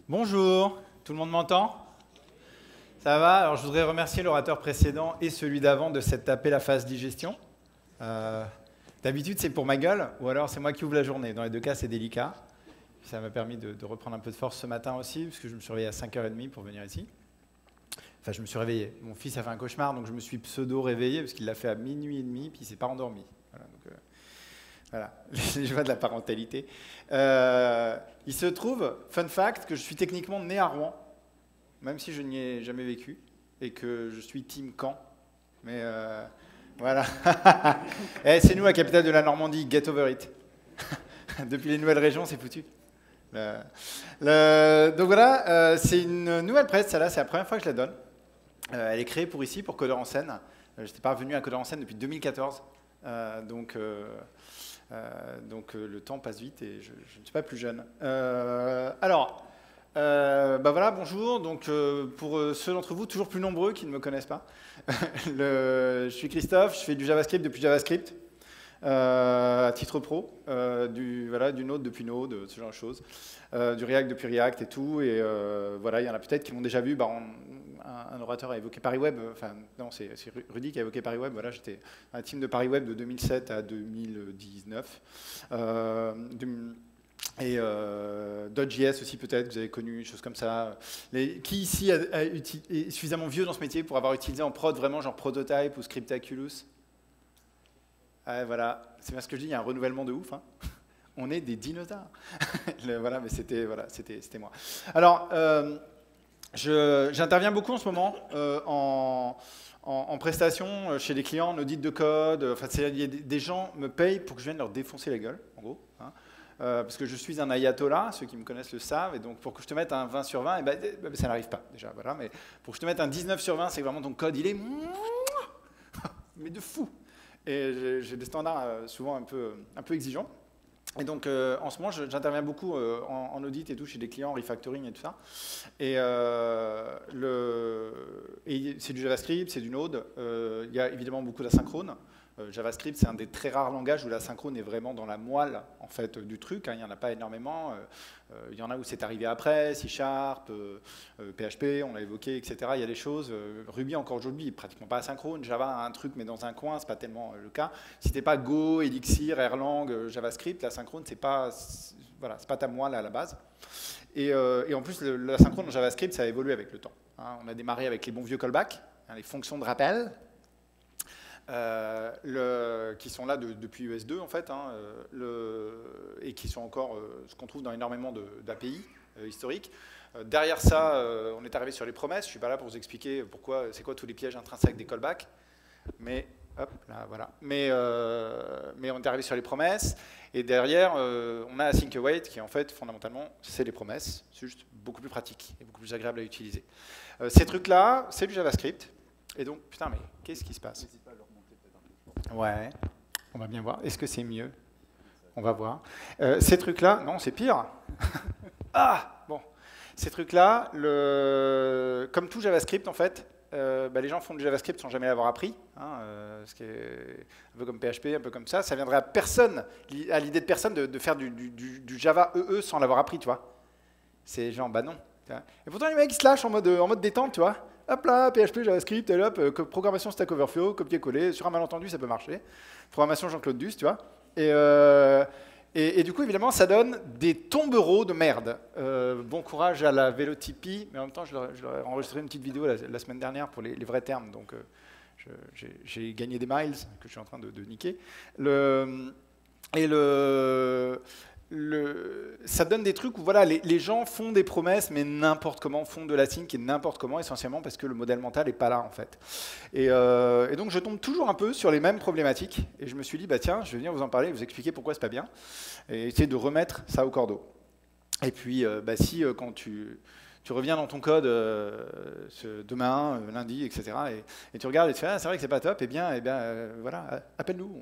Bonjour, tout le monde m'entend? Ça va? Alors je voudrais remercier l'orateur précédent et celui d'avant de s'être tapé la phase digestion. Euh, D'habitude c'est pour ma gueule, ou alors c'est moi qui ouvre la journée. Dans les deux cas c'est délicat. Ça m'a permis de reprendre un peu de force ce matin aussi, parce que je me suis réveillé à 5h30 pour venir ici. Enfin je me suis réveillé. Mon fils a fait un cauchemar, donc je me suis pseudo-réveillé, parce qu'il l'a fait à minuit et demi, puis il ne s'est pas endormi. Voilà, les joies de la parentalité. Il se trouve, fun fact, que je suis techniquement né à Rouen, même si je n'y ai jamais vécu, et que je suis team Caen. Mais voilà. Eh, c'est nous, la capitale de la Normandie, get over it. Depuis les nouvelles régions, c'est foutu. Donc voilà, c'est une nouvelle presse, celle-là, c'est la première fois que je la donne. Elle est créée pour ici, pour Codeur en Seine. Je n'étais pas revenu à Codeur en Seine depuis 2014. Donc le temps passe vite et je ne suis pas plus jeune. Bah voilà, bonjour. Donc pour ceux d'entre vous toujours plus nombreux qui ne me connaissent pas, je suis Christophe, je fais du JavaScript depuis JavaScript à titre pro, du Node depuis Node, ce genre de choses, du React depuis React et tout. Et voilà, il y en a peut-être qui m'ont déjà vu. Bah, un orateur a évoqué ParisWeb, enfin non, c'est Rudy qui a évoqué ParisWeb. Voilà, j'étais un team de ParisWeb de 2007 à 2019. Dodge.js aussi peut-être, vous avez connu, des choses comme ça. Qui ici est suffisamment vieux dans ce métier pour avoir utilisé en prod vraiment genre Prototype ou Scriptaculous? Ouais, voilà, c'est bien ce que je dis, il y a un renouvellement de ouf. Hein. On est des dinosaures. Voilà, mais c'était moi. Alors, j'interviens beaucoup en ce moment en prestation chez des clients, en audit de code. Enfin, des gens me payent pour que je vienne leur défoncer la gueule, en gros. Hein, parce que je suis un ayatollah, ceux qui me connaissent le savent, et donc pour que je te mette un 20 sur 20, ça n'arrive pas déjà. Voilà, mais pour que je te mette un 19 sur 20, c'est que vraiment ton code, il est mais de fou. Et j'ai des standards souvent un peu exigeants. Et donc, en ce moment, j'interviens beaucoup en audit et tout, chez des clients, en refactoring et tout ça. Et c'est du JavaScript, c'est du Node. Il y a évidemment beaucoup d'asynchrone. JavaScript, c'est un des très rares langages où l'asynchrone est vraiment dans la moelle en fait, du truc. Hein. Il n'y en a pas énormément. Il y en a où c'est arrivé après, C#, PHP, on l'a évoqué, etc. Il y a des choses. Ruby, encore aujourd'hui, pratiquement pas asynchrone. Java a un truc, mais dans un coin, c'est pas tellement le cas. Si t'es pas Go, Elixir, Erlang, JavaScript, l'asynchrone, c'est pas ta moelle à la base. Et en plus, l'asynchrone en JavaScript, ça a évolué avec le temps. Hein. On a démarré avec les bons vieux callbacks, hein, les fonctions de rappel. Qui sont là depuis US2 en fait, hein, et qui sont encore ce qu'on trouve dans énormément d'API historiques. Derrière ça, on est arrivé sur les promesses. Je ne suis pas là pour vous expliquer c'est quoi tous les pièges intrinsèques des callbacks, mais hop, là, voilà. Mais on est arrivé sur les promesses, et derrière, on a Async Await qui en fait fondamentalement c'est les promesses, c'est juste beaucoup plus pratique et beaucoup plus agréable à utiliser. Ces trucs-là, c'est du JavaScript, et donc putain mais qu'est-ce qui se passe? Ouais, on va bien voir. Est-ce que c'est mieux? On va voir. Ces trucs-là, non, c'est pire. Ah, bon. Ces trucs-là, comme tout JavaScript, en fait, les gens font du JavaScript sans jamais l'avoir appris. Hein, ce qui est un peu comme PHP, un peu comme ça. Ça viendrait à l'idée de personne de faire du Java EE sans l'avoir appris, tu vois. C'est genre, bah non. Et pourtant, les mecs, ils se lâchent en mode détente, tu vois. Hop là, PHP, JavaScript, et hop, programmation Stack Overflow, copier-coller, sur un malentendu, ça peut marcher. Programmation Jean-Claude Duss, tu vois. Et du coup, évidemment, ça donne des tombereaux de merde. Bon courage à la Vélotypie, mais en même temps, je leur ai enregistré une petite vidéo la semaine dernière pour les vrais termes, donc j'ai gagné des miles que je suis en train de niquer. Ça donne des trucs où voilà, les gens font des promesses, mais n'importe comment, font de l'async et n'importe comment, essentiellement parce que le modèle mental n'est pas là, en fait. Et donc, je tombe toujours un peu sur les mêmes problématiques. Et je me suis dit, bah tiens, je vais venir vous en parler, vous expliquer pourquoi c'est pas bien, et essayer de remettre ça au cordeau. Et puis, si quand tu reviens dans ton code demain, lundi, etc., et tu regardes et tu fais, ah, c'est vrai que c'est pas top, et bien voilà, appelle-nous.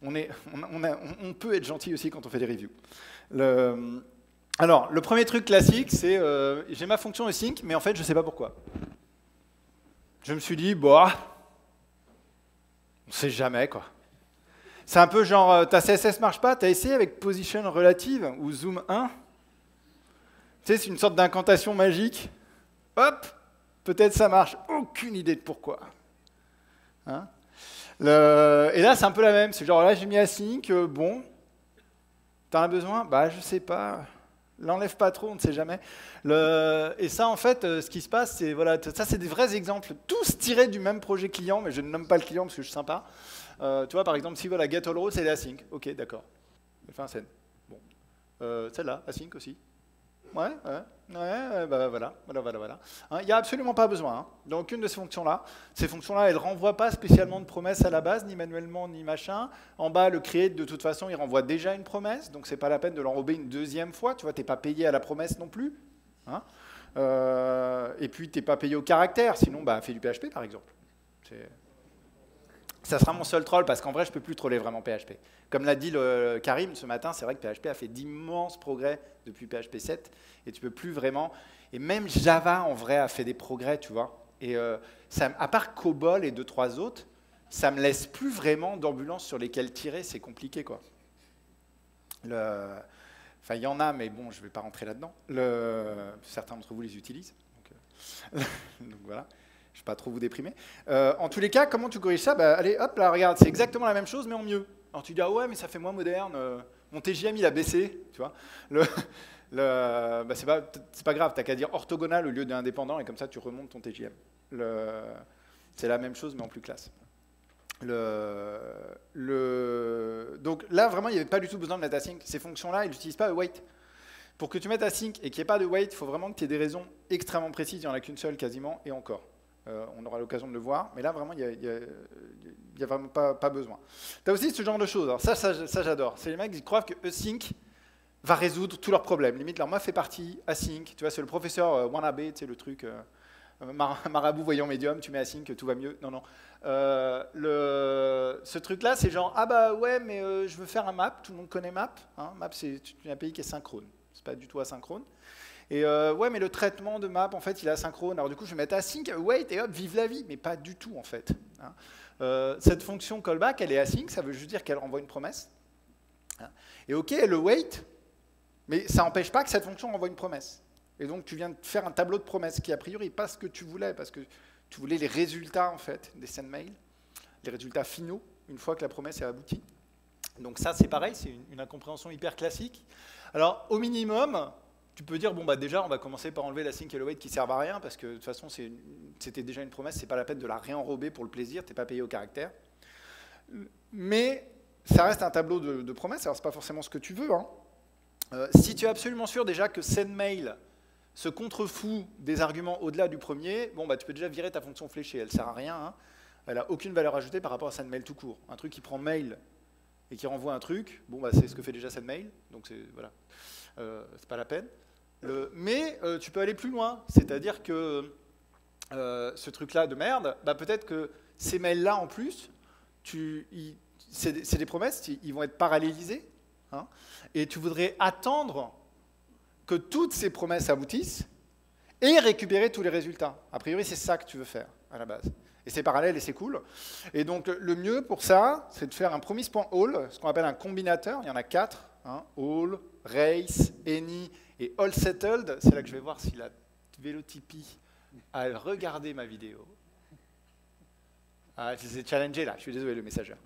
On peut être gentil aussi quand on fait des reviews. Alors, le premier truc classique, c'est j'ai ma fonction async, mais en fait, je ne sais pas pourquoi. Je me suis dit, on ne sait jamais, quoi. C'est un peu genre, ta CSS marche pas, t'as essayé avec position relative ou zoom 1? Tu sais, c'est une sorte d'incantation magique. Hop, peut-être ça marche. Aucune idée de pourquoi. Hein? Et là, c'est un peu la même. C'est genre, là, j'ai mis async, bon, t'en as besoin? Bah, je sais pas. L'enlève pas trop, on ne sait jamais. Et ça, en fait, ce qui se passe, c'est, voilà, ça, c'est des vrais exemples, tous tirés du même projet client, mais je ne nomme pas le client parce que je suis sympa. Tu vois, par exemple, si voilà, get all row, c'est async. Ok, d'accord. Je fais un scène. Bon. Celle-là, async aussi. Ouais, bah voilà. Hein, il n'y a absolument pas besoin. Hein. Dans aucune de ces fonctions-là. Ces fonctions-là, elles ne renvoient pas spécialement de promesses à la base, ni manuellement, ni machin. En bas, le create, de toute façon, il renvoie déjà une promesse, donc c'est pas la peine de l'enrober une deuxième fois. Tu vois, t'es pas payé à la promesse non plus. Hein. Et puis, t'es pas payé au caractère, sinon, bah, fais du PHP, par exemple. Ça sera mon seul troll, parce qu'en vrai, je ne peux plus troller vraiment PHP. Comme l'a dit Karim ce matin, c'est vrai que PHP a fait d'immenses progrès depuis PHP 7, et tu peux plus vraiment... Et même Java, en vrai, a fait des progrès, tu vois. Et ça, à part COBOL et 2-3 autres, ça me laisse plus vraiment d'ambulances sur lesquelles tirer, c'est compliqué, quoi. Enfin, il y en a, mais bon, je ne vais pas rentrer là-dedans. Certains d'entre vous les utilisent. Donc voilà. Je ne vais pas trop vous déprimer. En tous les cas, comment tu corriges ça? Bah, allez, hop, là, regarde, c'est exactement la même chose, mais en mieux. Alors tu dis, ah ouais, mais ça fait moins moderne, mon TJM, il a baissé, tu vois. Bah, c'est pas grave, tu n'as qu'à dire orthogonal au lieu d'indépendant, et comme ça, tu remontes ton TJM. C'est la même chose, mais en plus classe. Donc là, vraiment, il n'y avait pas du tout besoin de mettre async. Ces fonctions-là, ils n'utilisent pas await. Pour que tu mettes async et qu'il n'y ait pas de wait, il faut vraiment que tu aies des raisons extrêmement précises. Il n'y en a qu'une seule quasiment, et encore. On aura l'occasion de le voir, mais là, vraiment, il n'y a vraiment pas besoin. Tu as aussi ce genre de choses. Alors ça j'adore. C'est les mecs qui croient que async va résoudre tous leurs problèmes. Limite, leur meuf fait partie, async. Tu vois, c'est le professeur Wannabe, tu sais, le truc marabout voyant médium, tu mets async, tout va mieux. Non, non. Ce truc-là, c'est genre, ah bah ouais, mais je veux faire un map. Tout le monde connaît map. Hein, map, c'est un API qui est synchrone. C'est pas du tout asynchrone. Et ouais, mais le traitement de map, en fait, il est asynchrone. Alors du coup, je vais mettre async, wait, et hop, vive la vie. Mais pas du tout, en fait. Hein. Cette fonction callback, elle est async, ça veut juste dire qu'elle renvoie une promesse. Hein. Et ok, elle le wait, mais ça n'empêche pas que cette fonction renvoie une promesse. Et donc, tu viens de faire un tableau de promesses qui, a priori, pas ce que tu voulais, parce que tu voulais les résultats, en fait, des send mail, les résultats finaux, une fois que la promesse est aboutie. Donc ça, c'est pareil, c'est une incompréhension hyper classique. Alors, au minimum, tu peux dire, bon, bah déjà, on va commencer par enlever la sync et le wait qui ne servent à rien, parce que de toute façon, c'était déjà une promesse, c'est pas la peine de la réenrober pour le plaisir, tu n'es pas payé au caractère. Mais ça reste un tableau de promesses, alors c'est pas forcément ce que tu veux. Hein. Si tu es absolument sûr déjà que sendMail se contrefout des arguments au-delà du premier, bon, bah, tu peux déjà virer ta fonction fléchée, elle ne sert à rien, hein. Elle n'a aucune valeur ajoutée par rapport à sendMail tout court. Un truc qui prend mail et qui renvoie un truc, bon, bah, c'est ce que fait déjà sendMail, donc voilà, c'est pas la peine. Mais tu peux aller plus loin, c'est-à-dire que ce truc-là de merde, bah, peut-être que ces mails-là en plus, c'est des promesses, ils vont être parallélisés, hein, et tu voudrais attendre que toutes ces promesses aboutissent et récupérer tous les résultats. A priori, c'est ça que tu veux faire à la base. Et c'est parallèle et c'est cool. Et donc, le mieux pour ça, c'est de faire un promise.all, ce qu'on appelle un combinateur. Il y en a 4. Hein, all, race, any et all settled. C'est là que je vais voir si la Vélotypie a regardé ma vidéo. Ah, je les ai challengés là. Je suis désolé, le messageur.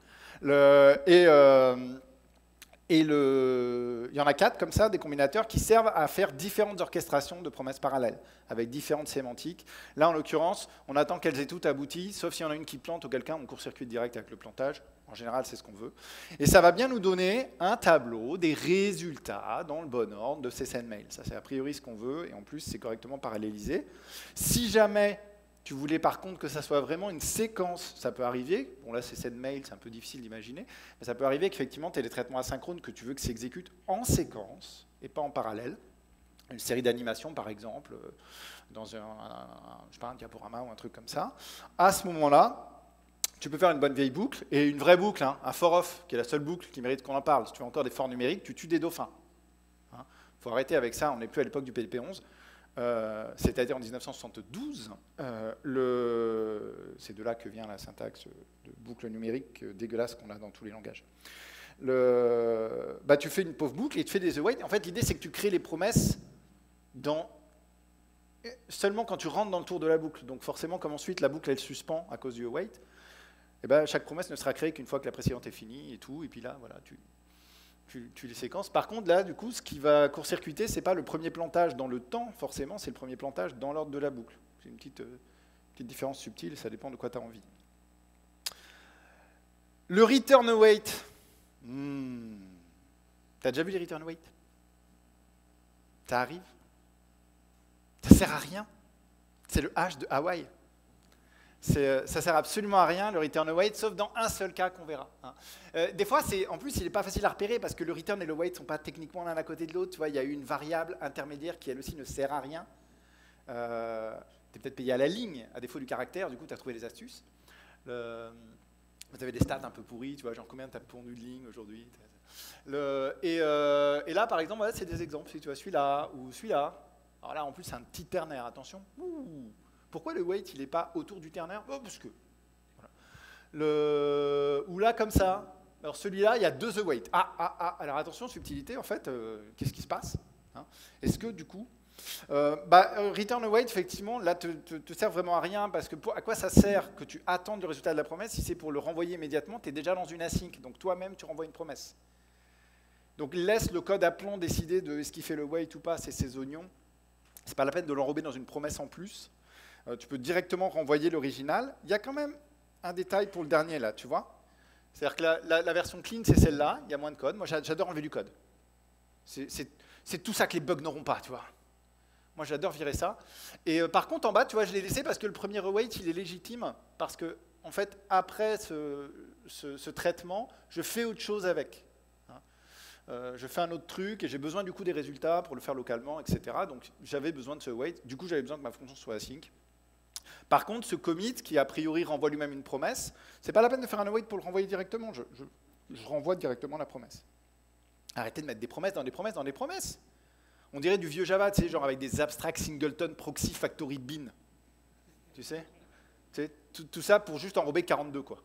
Il y en a 4 comme ça, des combinateurs qui servent à faire différentes orchestrations de promesses parallèles, avec différentes sémantiques. Là, en l'occurrence, on attend qu'elles aient toutes abouti, sauf s'il y en a une qui plante ou quelqu'un, on court-circuite direct avec le plantage. En général, c'est ce qu'on veut. Et ça va bien nous donner un tableau des résultats dans le bon ordre de ces sendmails. Ça, c'est a priori ce qu'on veut, et en plus, c'est correctement parallélisé. Si jamais tu voulais par contre que ça soit vraiment une séquence, ça peut arriver, bon là c'est sendmail, c'est un peu difficile d'imaginer, mais ça peut arriver qu'effectivement tu aies des traitements asynchrones que tu veux que s'exécutent en séquence et pas en parallèle. Une série d'animations par exemple, dans je sais pas, un diaporama ou un truc comme ça. À ce moment-là, tu peux faire une bonne vieille boucle, et une vraie boucle, hein, un for of, qui est la seule boucle qui mérite qu'on en parle. Si tu veux encore des forts numériques, tu tues des dauphins. Il faut arrêter avec ça, on n'est plus à l'époque du PDP-11. C'est-à-dire en 1972, c'est de là que vient la syntaxe de boucle numérique dégueulasse qu'on a dans tous les langages. Bah, tu fais une pauvre boucle et tu fais des await. En fait, l'idée, c'est que tu crées les promesses seulement quand tu rentres dans le tour de la boucle. Donc forcément, comme ensuite la boucle elle suspend à cause du await, et ben, chaque promesse ne sera créée qu'une fois que la précédente est finie et tout. Et puis là, voilà, tu les séquences. Par contre, là, du coup, ce qui va court-circuiter, c'est pas le premier plantage dans le temps, forcément, c'est le premier plantage dans l'ordre de la boucle. C'est une petite différence subtile, ça dépend de quoi tu as envie. Le return await. T'as déjà vu les return await? Ça arrive? Ça sert à rien. C'est le hash de Hawaï. Ça sert absolument à rien, le return await, sauf dans un seul cas qu'on verra. Des fois, en plus, il n'est pas facile à repérer parce que le return et le wait ne sont pas techniquement l'un à côté de l'autre. Tu vois, il y a une variable intermédiaire qui, elle aussi, ne sert à rien. Tu es peut-être payé à la ligne, à défaut du caractère. Du coup, tu as trouvé des astuces. Vous avez des stats un peu pourris. Tu vois, genre combien tu as pondu de lignes aujourd'hui. Et là, par exemple, voilà, c'est des exemples. Si tu vois celui-là ou celui-là. Alors là, en plus, c'est un petit ternaire. Attention. Pourquoi le wait, il n'est pas autour du ternaire? Parce que. Voilà. Ou là, comme ça. Alors celui-là, il y a 2 await. Alors attention, subtilité, en fait, qu'est-ce qui se passe, hein? Est-ce que, du coup, return await, effectivement, là, te sert vraiment à rien, parce que à quoi ça sert que tu attendes le résultat de la promesse? Si c'est pour le renvoyer immédiatement, tu es déjà dans une async, donc toi-même, tu renvoies une promesse. Donc laisse le code appelant décider de est-ce qu'il fait le wait ou pas, c'est ses oignons. C'est pas la peine de l'enrober dans une promesse en plus. Tu peux directement renvoyer l'original. Il y a quand même un détail pour le dernier, là, tu vois. C'est-à-dire que la version clean, c'est celle-là, il y a moins de code. Moi, j'adore enlever du code. C'est tout ça que les bugs n'auront pas, tu vois. Moi, j'adore virer ça. Et par contre, en bas, tu vois, je l'ai laissé parce que le premier await, il est légitime, parce que, en fait, après ce traitement, je fais autre chose avec. Je fais un autre truc et j'ai besoin du coup des résultats pour le faire localement, etc. Donc j'avais besoin de ce await. Du coup, j'avais besoin que ma fonction soit async. Par contre, ce commit, qui a priori renvoie lui-même une promesse, c'est pas la peine de faire un await pour le renvoyer directement. Je renvoie directement la promesse. Arrêtez de mettre des promesses dans des promesses dans des promesses. On dirait du vieux Java, tu sais, genre avec des abstract singleton proxy factory bin. Tu sais, tout ça pour juste enrober 42, quoi.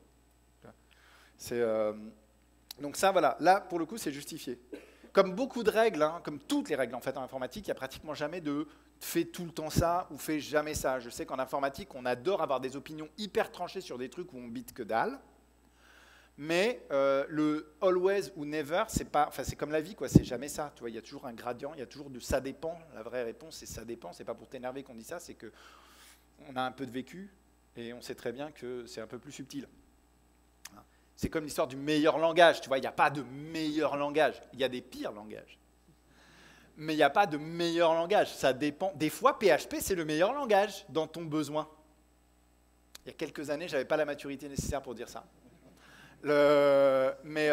Donc ça, voilà. Là, pour le coup, c'est justifié. Comme beaucoup de règles, hein, comme toutes les règles en fait en informatique, il n'y a pratiquement jamais de fais tout le temps ça ou fais jamais ça. Je sais qu'en informatique, on adore avoir des opinions hyper tranchées sur des trucs où on bite que dalle. Mais le always ou never, c'est comme la vie, quoi. C'est jamais ça. Tu vois, il y a toujours un gradient, il y a toujours du ça dépend. La vraie réponse, c'est ça dépend. C'est pas pour t'énerver qu'on dit ça, c'est que on a un peu de vécu et on sait très bien que c'est un peu plus subtil. C'est comme l'histoire du meilleur langage. Tu vois, il n'y a pas de meilleur langage. Il y a des pires langages. Mais il n'y a pas de meilleur langage. Ça dépend. Des fois, PHP, c'est le meilleur langage dans ton besoin. Il y a quelques années, je n'avais pas la maturité nécessaire pour dire ça. Mais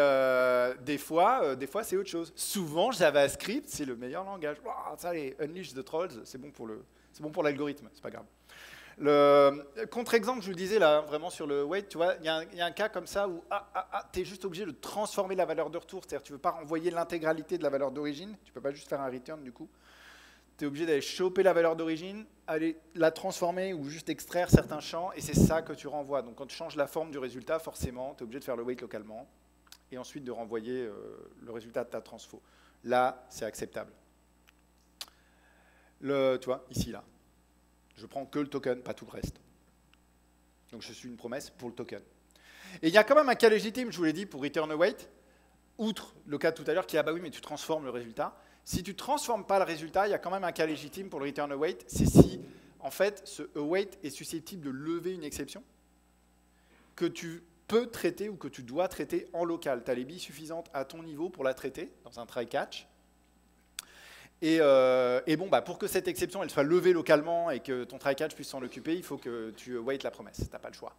des fois c'est autre chose. Souvent, JavaScript, c'est le meilleur langage. Wow, ça, les Unleash the Trolls, c'est bon pour l'algorithme, c'est pas grave. Le contre-exemple, je vous le disais là, vraiment sur le wait, tu vois, il y a un cas comme ça où tu es juste obligé de transformer la valeur de retour, c'est-à-dire tu ne veux pas renvoyer l'intégralité de la valeur d'origine, tu ne peux pas juste faire un return du coup. Tu es obligé d'aller choper la valeur d'origine, aller la transformer ou juste extraire certains champs, et c'est ça que tu renvoies. Donc quand tu changes la forme du résultat, forcément, tu es obligé de faire le wait localement, et ensuite de renvoyer le résultat de ta transfo. Là, c'est acceptable. Tu vois, ici, là. Je prends que le token, pas tout le reste. Donc je suis une promesse pour le token. Et il y a quand même un cas légitime, je vous l'ai dit, pour return await, outre le cas de tout à l'heure qui est, ah bah oui, mais tu transformes le résultat. Si tu ne transformes pas le résultat, il y a quand même un cas légitime pour le return await, c'est si, en fait, ce await est susceptible de lever une exception que tu peux traiter ou que tu dois traiter en local. Tu as les billes suffisantes à ton niveau pour la traiter dans un try-catch. Et bon, pour que cette exception elle soit levée localement et que ton try-catch puisse s'en occuper, il faut que tu wait la promesse. Tu n'as pas le choix.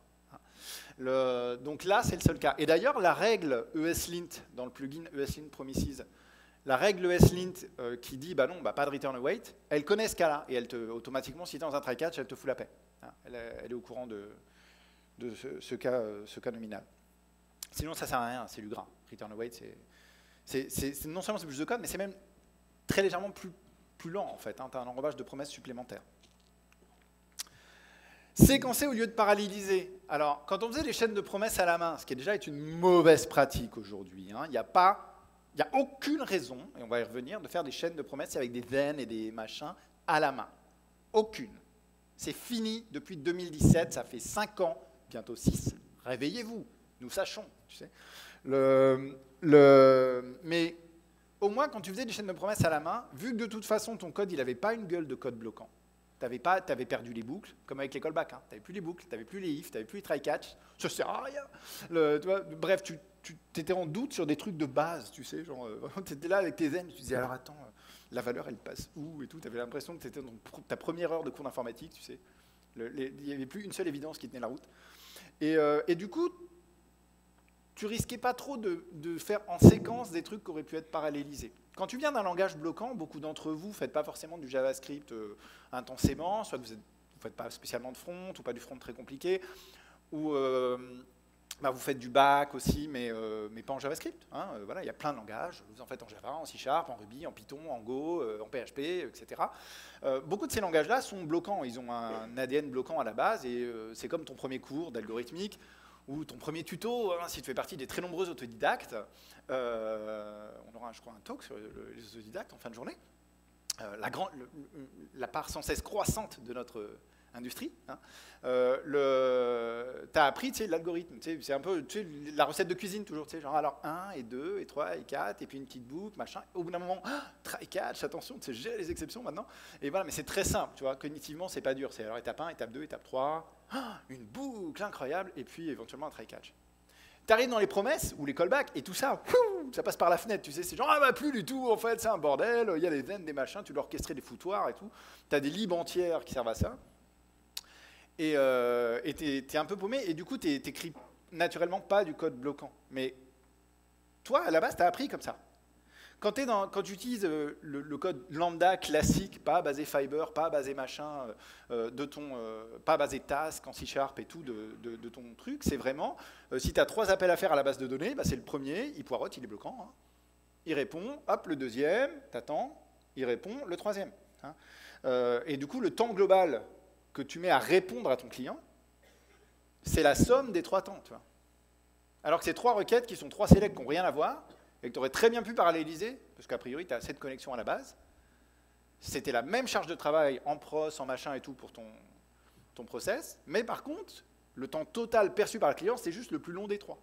Donc là, c'est le seul cas. Et d'ailleurs, la règle ESLint dans le plugin ESLint Promises, la règle ESLint qui dit non, pas de return await, elle connaît ce cas-là et elle automatiquement, si tu es dans un try-catch, elle te fout la paix. Elle est au courant de ce cas nominal. Sinon, ça ne sert à rien, c'est du gras. Return await, c'est non seulement c'est plus de code, mais c'est même très légèrement plus lent, en fait. Tu as un enrobage de promesses supplémentaires. Séquencer au lieu de paralléliser. Alors, quand on faisait des chaînes de promesses à la main, ce qui déjà est une mauvaise pratique aujourd'hui, il n'y a pas Il n'y a aucune raison, et on va y revenir, de faire des chaînes de promesses avec des then et des machins à la main. Aucune. C'est fini depuis 2017, ça fait 5 ans, bientôt 6. Réveillez-vous, nous sachons, tu sais. Mais au moins, quand tu faisais des chaînes de promesses à la main, vu que de toute façon, ton code, il n'avait pas une gueule de code bloquant, tu avais perdu les boucles, comme avec les callbacks. Hein. Tu n'avais plus les boucles, tu n'avais plus les ifs, tu n'avais plus les try-catch. Ça ne sert à rien. Bref, tu étais en doute sur des trucs de base, tu sais. Tu étais là avec tes zen, tu disais, alors attends, la valeur, elle passe où et tout. Tu avais l'impression que tu étais dans ta première heure de cours d'informatique, tu sais. Il n'y avait plus une seule évidence qui tenait la route. Et du coup, tu risquais pas trop de faire en séquence des trucs qui auraient pu être parallélisés. Quand tu viens d'un langage bloquant, beaucoup d'entre vous ne faites pas forcément du JavaScript intensément, soit vous ne faites pas spécialement de front, ou pas du front très compliqué, ou vous faites du back aussi, mais pas en JavaScript. Hein, voilà, il y a plein de langages, vous en faites en Java, en C#, en Ruby, en Python, en Go, en PHP, etc. Beaucoup de ces langages-là sont bloquants, ils ont un ADN bloquant à la base, et c'est comme ton premier cours d'algorithmique, ou ton premier tuto, hein, si tu fais partie des très nombreux autodidactes. On aura, je crois, un talk sur les autodidactes en fin de journée. La part sans cesse croissante de notre industrie. Hein. Tu as appris l'algorithme. C'est un peu la recette de cuisine toujours. Genre alors 1 et 2 et 3 et 4 et puis une petite boucle, machin. Au bout d'un moment, try catch, attention, tu sais gérer les exceptions maintenant. Et voilà, mais c'est très simple, tu vois. Cognitivement, c'est pas dur. C'est alors étape 1, étape 2, étape 3. Une boucle incroyable et puis éventuellement un try catch. Tu arrives dans les promesses ou les callbacks et tout ça, ça passe par la fenêtre, tu sais, c'est genre, plus du tout, en fait, c'est un bordel, il y a des veines, des machins, tu dois orchestrer des foutoirs et tout. Tu as des libs entières qui servent à ça. Et t'es un peu paumé, et du coup, t'écris naturellement pas du code bloquant. Mais toi, à la base, t'as appris comme ça. Quand tu utilises le code lambda classique, pas basé Fiber, pas basé machin, pas basé task en C# et tout de ton truc, c'est vraiment, si tu as 3 appels à faire à la base de données, c'est le premier, il poireaute, il est bloquant. Hein. Il répond, hop, le deuxième, t'attends, il répond, le troisième. Hein. Et du coup, le temps global que tu mets à répondre à ton client, c'est la somme des 3 temps. Tu vois. Alors que ces 3 requêtes qui sont 3 selects qui n'ont rien à voir, et que tu aurais très bien pu paralléliser, parce qu'a priori, tu as assez de connexions à la base, c'était la même charge de travail en pros, en machin et tout pour ton process, mais par contre, le temps total perçu par le client, c'est juste le plus long des 3.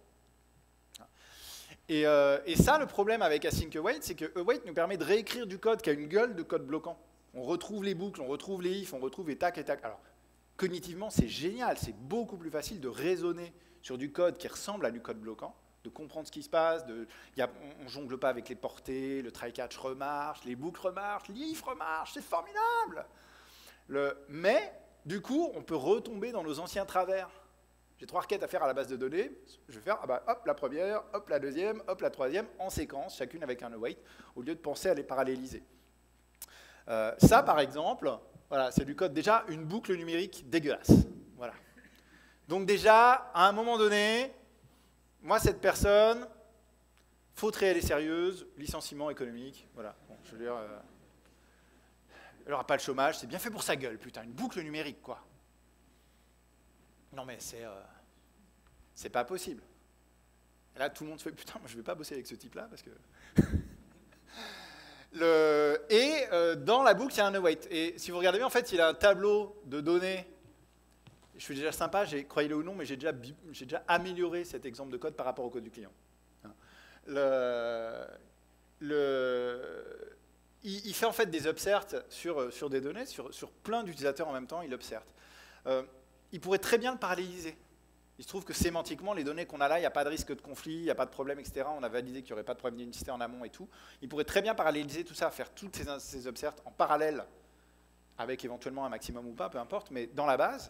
Et ça, le problème avec Async Await, c'est que Await nous permet de réécrire du code qui a une gueule de code bloquant. On retrouve les boucles, on retrouve les ifs, on retrouve les tac et tac. Alors, cognitivement, c'est génial, c'est beaucoup plus facile de raisonner sur du code qui ressemble à du code bloquant, de comprendre ce qui se passe, on ne jongle pas avec les portées, le try-catch remarche, les boucles remarchent, l'if remarche, c'est formidable. Mais, du coup, on peut retomber dans nos anciens travers. J'ai 3 requêtes à faire à la base de données, je vais faire hop, la première, hop, la deuxième, hop, la troisième, en séquence, chacune avec un await, au lieu de penser à les paralléliser. Ça, par exemple, voilà, c'est du code déjà, une boucle numérique dégueulasse. Voilà. Donc déjà, à un moment donné, moi, cette personne, faute réelle et sérieuse, licenciement économique, voilà. Bon, je veux dire, elle n'aura pas le chômage, c'est bien fait pour sa gueule, putain, une boucle numérique, quoi. Non mais c'est pas possible. Et là, tout le monde se fait, putain, moi je vais pas bosser avec ce type-là, parce que... dans la boucle, il y a un await. Et si vous regardez bien, en fait, il a un tableau de données. Je suis déjà sympa, croyez-le ou non, mais j'ai déjà amélioré cet exemple de code par rapport au code du client. Il fait en fait des upserts sur des données, sur plein d'utilisateurs en même temps, il observe. Il pourrait très bien le paralléliser. Il se trouve que sémantiquement, les données qu'on a là, il n'y a pas de risque de conflit, il n'y a pas de problème, etc. On a validé qu'il n'y aurait pas de problème d'unicité en amont et tout. Il pourrait très bien paralléliser tout ça, faire toutes ces obserts en parallèle, avec éventuellement un maximum ou pas, peu importe, mais dans la base.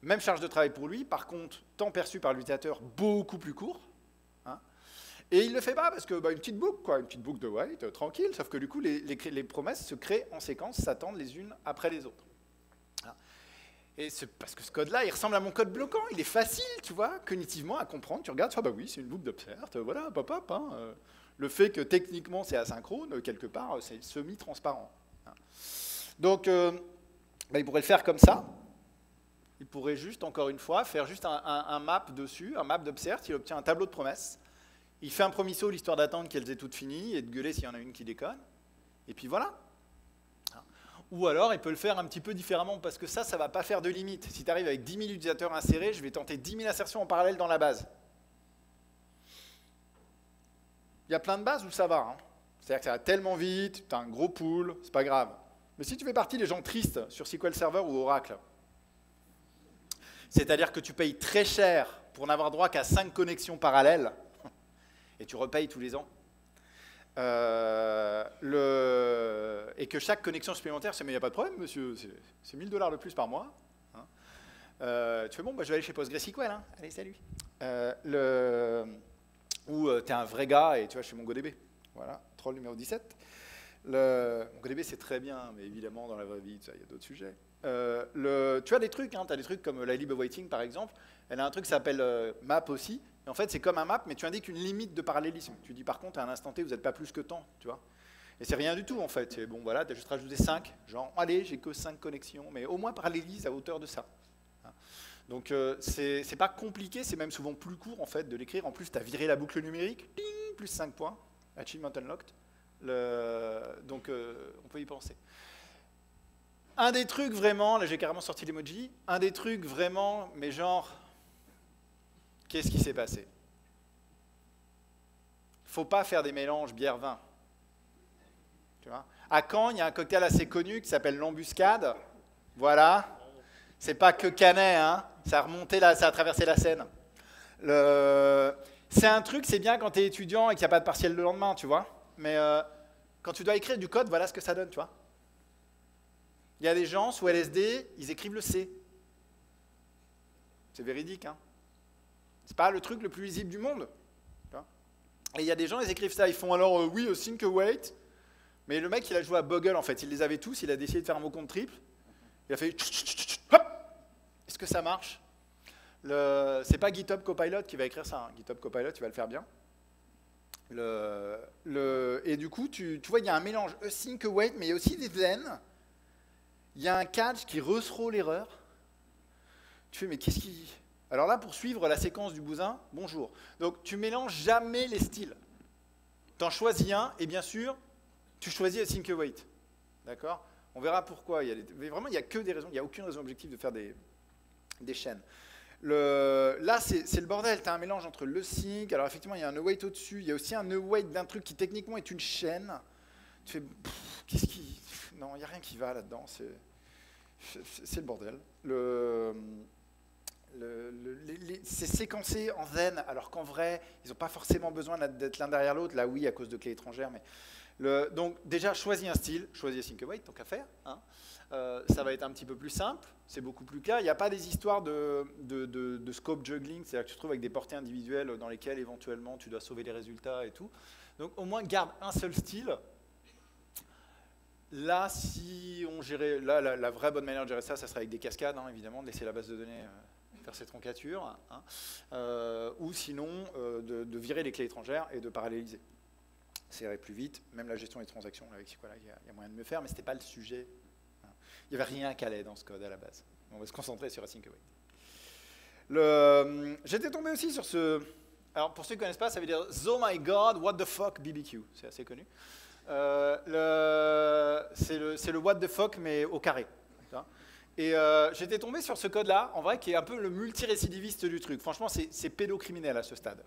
Même charge de travail pour lui, par contre, temps perçu par l'utilisateur beaucoup plus court. Hein. Et il ne le fait pas parce que une petite boucle, quoi, une petite boucle de wait, tranquille, sauf que du coup, les promesses se créent en séquence, s'attendent les unes après les autres. Hein. Et parce que ce code-là, il ressemble à mon code bloquant, il est facile, tu vois, cognitivement à comprendre. Tu regardes, oui, c'est une boucle d'observe, voilà, pop, hop. Hein. Le fait que techniquement c'est asynchrone, quelque part, c'est semi-transparent. Hein. Donc, il pourrait le faire comme ça. Il pourrait juste, encore une fois, faire juste un map dessus, un map d'observe, il obtient un tableau de promesses, Il fait un promisso, l'histoire d'attendre qu'elles aient toutes finies et de gueuler s'il y en a une qui déconne. Et puis voilà. Ou alors, il peut le faire un petit peu différemment, parce que ça ne va pas faire de limite. Si tu arrives avec 10 000 utilisateurs insérés, je vais tenter 10 000 insertions en parallèle dans la base. Il y a plein de bases où ça va. Hein. C'est-à-dire que ça va tellement vite, tu as un gros pool, c'est pas grave. Mais si tu fais partie des gens tristes sur SQL Server ou Oracle, c'est-à-dire que tu payes très cher pour n'avoir droit qu'à 5 connexions parallèles, et tu repayes tous les ans, et que chaque connexion supplémentaire, c'est mais il n'y a pas de problème, monsieur, c'est 1 000 $ de plus par mois. Hein. Tu fais bon, bah, je vais aller chez PostgreSQL, hein. Allez, salut. Ou tu es un vrai gars et tu vas chez MongoDB. Voilà, troll numéro 17. MongoDB, c'est très bien, mais évidemment, dans la vraie vie, il y a d'autres sujets. Tu as des trucs, hein, tu as des trucs comme la libawaiting, par exemple. Elle a un truc qui s'appelle map aussi. Et en fait, c'est comme un map, mais tu indiques une limite de parallélisme. Tu dis par contre, à un instant T, vous n'êtes pas plus que tant, tu vois. Et c'est rien du tout, en fait. Bon, voilà, tu as juste rajouté 5. Genre, allez, j'ai que 5 connexions, mais au moins parallélise à hauteur de ça. Donc, c'est pas compliqué, c'est même souvent plus court, en fait, de l'écrire. En plus, tu as viré la boucle numérique, ding, plus 5 points. Achievement unlocked. Donc, on peut y penser. Un des trucs vraiment, là j'ai carrément sorti l'emoji, un des trucs vraiment, mais genre, qu'est-ce qui s'est passé? Faut pas faire des mélanges bière-vin. Tu vois? À Caen, il y a un cocktail assez connu qui s'appelle l'embuscade. Voilà. C'est pas que Canet, hein. Ça a remonté là, ça a traversé la Seine. C'est un truc, c'est bien quand tu es étudiant et qu'il n'y a pas de partiel le lendemain, tu vois. Mais quand tu dois écrire du code, voilà ce que ça donne, tu vois. Il y a des gens, sous LSD, ils écrivent le C. C'est véridique, hein. C'est pas le truc le plus lisible du monde. Tu vois. Et il y a des gens, ils écrivent ça, ils font alors, oui, think await. Mais le mec, il a joué à Boggle, en fait. Il les avait tous, il a décidé de faire un mot compte triple. Il a fait, hop. Est-ce que ça marche? C'est pas GitHub Copilot qui va écrire ça. Hein. GitHub Copilot, il va le faire bien. Et du coup, tu vois, il y a un mélange think await, mais il y a aussi des then. Il y a un catch qui rethrow l'erreur. Tu fais, mais qu'est-ce qui... Alors là, pour suivre la séquence du bousin, bonjour. Donc, tu mélanges jamais les styles. Tu en choisis un, et bien sûr, tu choisis think await. D'accord? On verra pourquoi. Mais vraiment, il n'y a que des raisons. Il n'y a aucune raison objective de faire des chaînes. Là, c'est le bordel. Tu as un mélange entre le sync. Alors, effectivement, il y a un await au-dessus. Il y a aussi un await d'un truc qui, techniquement, est une chaîne. Tu fais, qu'est-ce qui... Non, il n'y a rien qui va là-dedans. C'est le bordel. C'est séquencé en zen, alors qu'en vrai, ils n'ont pas forcément besoin d'être l'un derrière l'autre. Là, oui, à cause de clés étrangères. Mais donc, déjà, choisis un style. Choisis think await, tant qu'à faire. Hein. Ça va être un petit peu plus simple. C'est beaucoup plus clair. Il n'y a pas des histoires de scope juggling, c'est-à-dire que tu te trouves avec des portées individuelles dans lesquelles, éventuellement, tu dois sauver les résultats et tout. Donc, au moins, garde un seul style. Là, si on gérait, là, la vraie bonne manière de gérer ça, ça serait avec des cascades, hein, évidemment, de laisser la base de données faire ses troncatures, hein, ou sinon de virer les clés étrangères et de paralléliser. Ça irait plus vite, même la gestion des transactions, avec SQLite, il y a moyen de mieux faire, mais ce n'était pas le sujet. Hein. Il n'y avait rien qui allait dans ce code à la base. On va se concentrer sur think await. J'étais tombé aussi sur ce... Alors, pour ceux qui ne connaissent pas, ça veut dire « Oh my God, what the fuck BBQ ». C'est assez connu. C'est le what the fuck, mais au carré. Et j'étais tombé sur ce code-là, en vrai, qui est un peu le multirécidiviste du truc. Franchement, c'est pédocriminel à ce stade.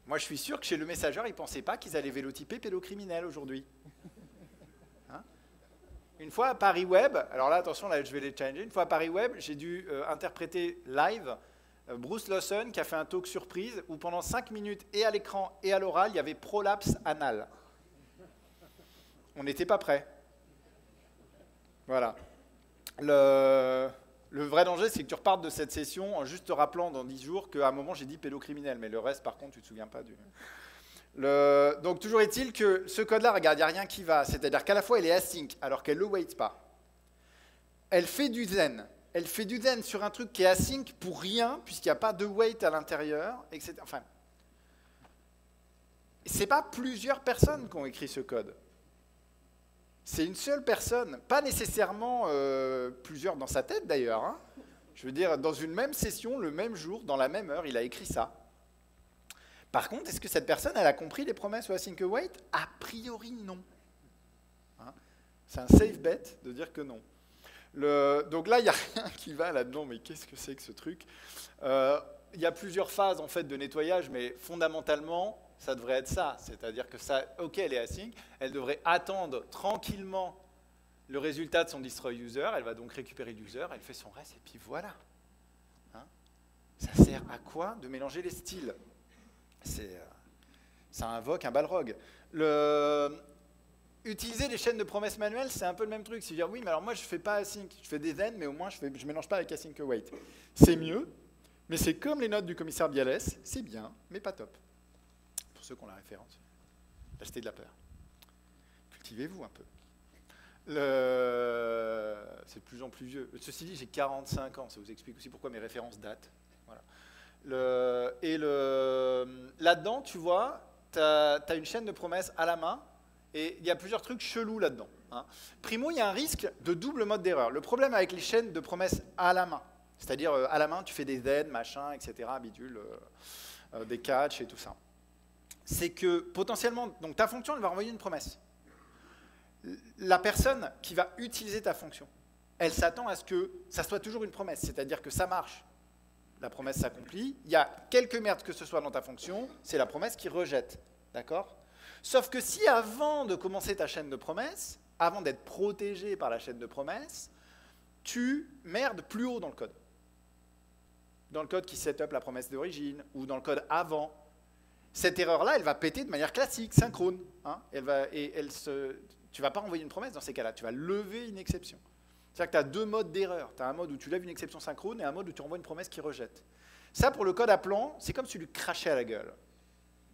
Moi, je suis sûr que chez le messager, ils ne pensaient pas qu'ils allaient vélotyper pédocriminel aujourd'hui. Hein? Une fois à Paris Web, alors là, attention, là, je vais les challenger. Une fois à Paris Web, j'ai dû interpréter live Bruce Lawson qui a fait un talk surprise où pendant 5 minutes, et à l'écran et à l'oral, il y avait prolapse anal. On n'était pas prêts. Voilà. Le vrai danger, c'est que tu repartes de cette session en juste te rappelant dans 10 jours qu'à un moment, j'ai dit pédocriminel, mais le reste, par contre, tu ne te souviens pas du... Donc, toujours est-il que ce code-là, regarde, il n'y a rien qui va. C'est-à-dire qu'à la fois, elle est async, alors qu'elle ne le wait pas. Elle fait du zen. Elle fait du zen sur un truc qui est async pour rien, puisqu'il n'y a pas de wait à l'intérieur, etc. Enfin, ce n'est pas plusieurs personnes qui ont écrit ce code. C'est une seule personne, pas nécessairement plusieurs dans sa tête d'ailleurs, hein, Je veux dire, dans une même session, le même jour, dans la même heure, il a écrit ça. Par contre, est-ce que cette personne, elle a compris les promesses ou async await? A priori, non. Hein, c'est un safe bet de dire que non. Donc là, il n'y a rien qui va là-dedans, mais qu'est-ce que c'est que ce truc? Il y a plusieurs phases en fait de nettoyage, mais fondamentalement, ça devrait être ça. C'est-à-dire que ça, ok, elle est async, elle devrait attendre tranquillement le résultat de son destroy user, elle va donc récupérer l'user, elle fait son reste, et puis voilà. Hein, ça sert à quoi de mélanger les styles? Ça invoque un balrog. Utiliser les chaînes de promesses manuelles, c'est un peu le même truc. C'est dire, oui, mais alors moi, je ne fais pas async, je fais des then, mais au moins, je ne mélange pas avec async await. C'est mieux, mais c'est comme les notes du commissaire Bialès, c'est bien, mais pas top. Pour ceux qui ont la référence. Achetez de la peur. Cultivez-vous un peu. C'est de plus en plus vieux. Ceci dit, j'ai 45 ans, ça vous explique aussi pourquoi mes références datent. Voilà. Là-dedans, tu vois, tu as une chaîne de promesses à la main, et il y a plusieurs trucs chelous là-dedans. Hein. Primo, il y a un risque de double mode d'erreur. Le problème avec les chaînes de promesses à la main, c'est-à-dire à la main, tu fais des then, machin, etc., bidule, des catch et tout ça, c'est que potentiellement, donc ta fonction, elle va envoyer une promesse. La personne qui va utiliser ta fonction, elle s'attend à ce que ça soit toujours une promesse, c'est-à-dire que ça marche. La promesse s'accomplit, il y a quelque merde que ce soit dans ta fonction, c'est la promesse qui rejette, d'accord? Sauf que si avant de commencer ta chaîne de promesses, avant d'être protégé par la chaîne de promesses, tu merdes plus haut dans le code. Dans le code qui set up la promesse d'origine, ou dans le code avant, cette erreur-là, elle va péter de manière classique, synchrone. Hein, tu ne vas pas envoyer une promesse dans ces cas-là, tu vas lever une exception. C'est-à-dire que tu as deux modes d'erreur. Tu as un mode où tu lèves une exception synchrone et un mode où tu envoies une promesse qui rejette. Ça, pour le code à plan, c'est comme si tu lui crachais à la gueule.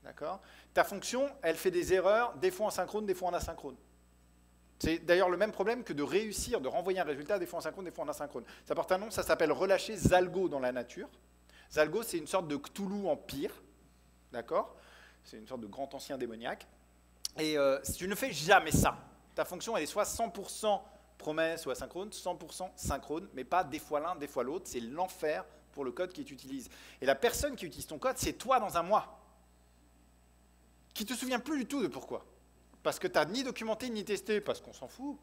D'accord? Ta fonction, elle fait des erreurs, des fois en synchrone, des fois en asynchrone. C'est d'ailleurs le même problème que de réussir, de renvoyer un résultat, des fois en synchrone, des fois en asynchrone. Ça porte un nom, ça s'appelle relâcher Zalgo dans la nature. Zalgo, c'est une sorte de Cthulhu en pire. D'accord? C'est une sorte de grand ancien démoniaque. Et si tu ne fais jamais ça, ta fonction, elle est soit 100% promesse ou asynchrone, 100% synchrone, mais pas des fois l'un, des fois l'autre. C'est l'enfer pour le code qui t'utilise. Et la personne qui utilise ton code, c'est toi dans un mois, qui ne te souvient plus du tout de pourquoi. Parce que tu n'as ni documenté ni testé, parce qu'on s'en fout.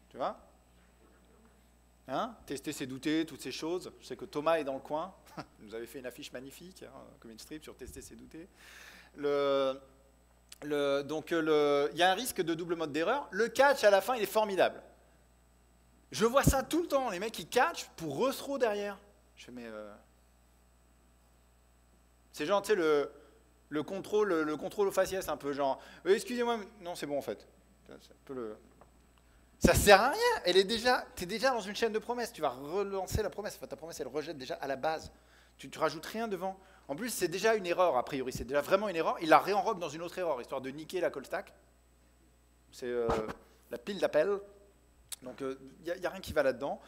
Tu vois? Hein? Tester, c'est douter, toutes ces choses. Je sais que Thomas est dans le coin. Il nous avait fait une affiche magnifique, hein, comme une strip sur tester, c'est douter. Donc, il y a un risque de double mode d'erreur. Le catch, à la fin, il est formidable. Je vois ça tout le temps. Les mecs, ils catchent pour rethrow derrière. Je fais, mais... C'est genre, tu sais, le contrôle au faciès, un peu genre, excusez-moi, non, c'est bon en fait. Ça sert à rien, tu es déjà dans une chaîne de promesses, tu vas relancer la promesse, enfin, ta promesse elle rejette déjà à la base, tu ne rajoutes rien devant. En plus, c'est déjà une erreur a priori, c'est déjà vraiment une erreur, il la réenrobe dans une autre erreur, histoire de niquer la call stack. C'est la pile d'appel, donc il n'y a rien qui va là-dedans.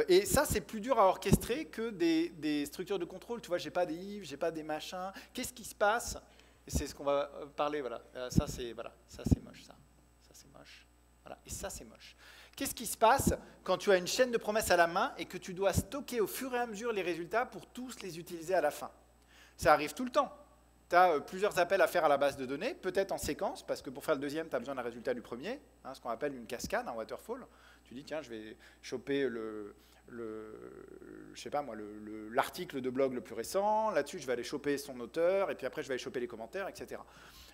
Et ça, c'est plus dur à orchestrer que des structures de contrôle. Tu vois, j'ai pas des ifs, j'ai pas des machins. Qu'est-ce qui se passe? Et c'est ce qu'on va parler. Voilà. Ça, c'est moche. Ça c'est moche. Voilà. Et ça, c'est moche. Qu'est-ce qui se passe quand tu as une chaîne de promesses à la main et que tu dois stocker au fur et à mesure les résultats pour tous les utiliser à la fin? Ça arrive tout le temps. Tu as plusieurs appels à faire à la base de données, peut-être en séquence, parce que pour faire le deuxième, tu as besoin d'un résultat du premier, hein, ce qu'on appelle une cascade, un waterfall. Tu dis, tiens, je vais choper je sais pas moi, l'article de blog le plus récent, là-dessus, je vais aller choper son auteur, et puis après, je vais aller choper les commentaires, etc.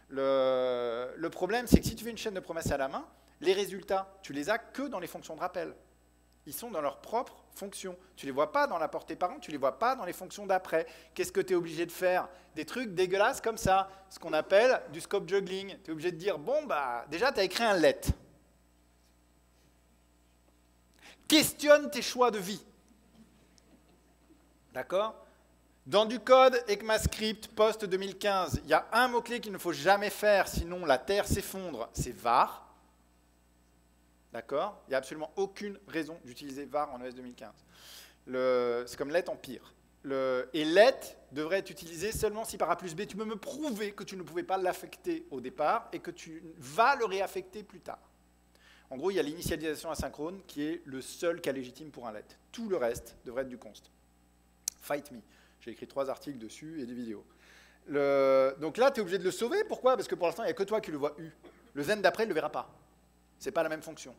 Le problème, c'est que si tu fais une chaîne de promesses à la main, les résultats, tu les as que dans les fonctions de rappel. Ils sont dans leur propre fonction. Tu ne les vois pas dans la portée parent, tu ne les vois pas dans les fonctions d'après. Qu'est-ce que tu es obligé de faire? Des trucs dégueulasses comme ça, ce qu'on appelle du scope juggling. Tu es obligé de dire, bon, bah, déjà, tu as écrit un let. Questionne tes choix de vie. D'accord? Dans du code ECMAScript post 2015, il y a un mot-clé qu'il ne faut jamais faire, sinon la Terre s'effondre, c'est var. D'accord? Il n'y a absolument aucune raison d'utiliser var en ES 2015. C'est comme let en pire. Et let devrait être utilisé seulement si par A plus B, tu peux me prouver que tu ne pouvais pas l'affecter au départ et que tu vas le réaffecter plus tard. En gros, il y a l'initialisation asynchrone qui est le seul cas légitime pour un let. Tout le reste devrait être du const. Fight me. J'ai écrit 3 articles dessus et des vidéos. Donc là, tu es obligé de le sauver. Pourquoi? Parce que pour l'instant, il n'y a que toi qui le vois U. Le zen d'après, il ne le verra pas. Ce n'est pas la même fonction.